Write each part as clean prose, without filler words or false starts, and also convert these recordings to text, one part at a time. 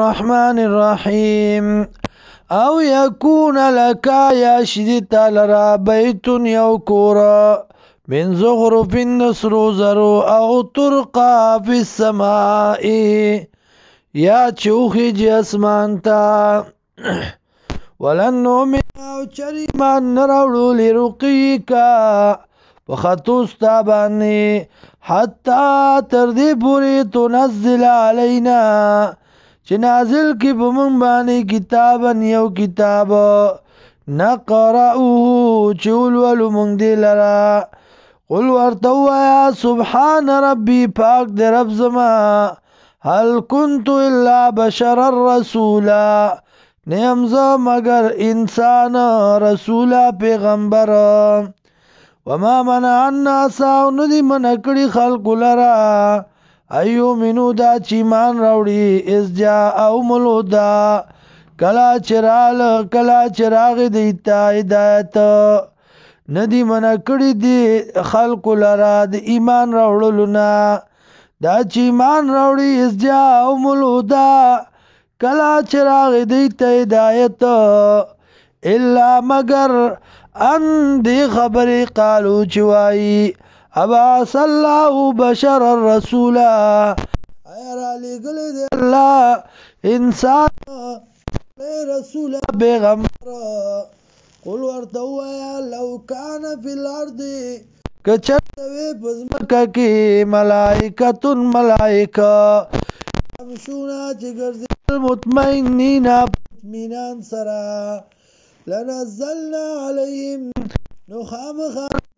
الرحمن الرحیم او یکون لکا یا شدیتا لرا بیتون یو کورا من زغرف نسرو زرو او ترقا فی السمائی یا چوخی جی اسمانتا ولن نؤمن او چریمان نراولو لرقیکا وخطوستا بانی حتی تردی پوری تنزل علینا چه نازل کی بمون بانی کتابا یو کتاب نقرأوه چولولو مونگ دی لرا قل ورطو یا سبحان ربی پاک دی رب زما هل کنتو الا بشر الرسولا نیمزا مگر انسان رسولا پیغمبر وما منع الناس او ندی منکڑی خلق لرا ایو منو دا چیمان راوڑی از جاءهم الهدى کلا چراغ دیتا ہدایت ندی منکڑی دی خلق لرا دی ایمان راوڑلونا دا چیمان راوڑی از جاءهم الهدى کلا چراغ دیتا ہدایت الا مگر ان دی خبری قالو چوائی ابعث اللہ بشر الرسول ایرا لگل دی اللہ انسان رسول پیغمبر قل ورطو یا لو کان فی الارض کچھتوی پزمکہ کی ملائکتن ملائکہ امشونا چگرزی المطمئنین مطمئنان سرا لنزلنا علیہم نخام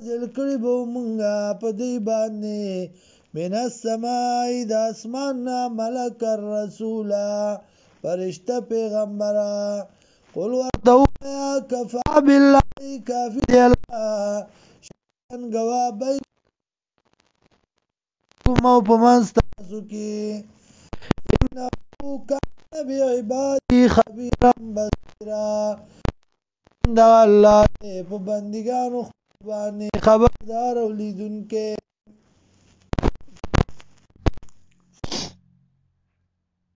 نازل کړي به مونږه په دې باندې من السماء د اسمان نه ملک الرسول فرشتہ پیغمبره قل ورته ووایه کفا بالله کافي دی الله شهیداً ګواه بینکم او په منځ تاسو کې انه کان بعباده خبیرا بصیرا دا الله په بندګانو باندې خبردار او لیدونکې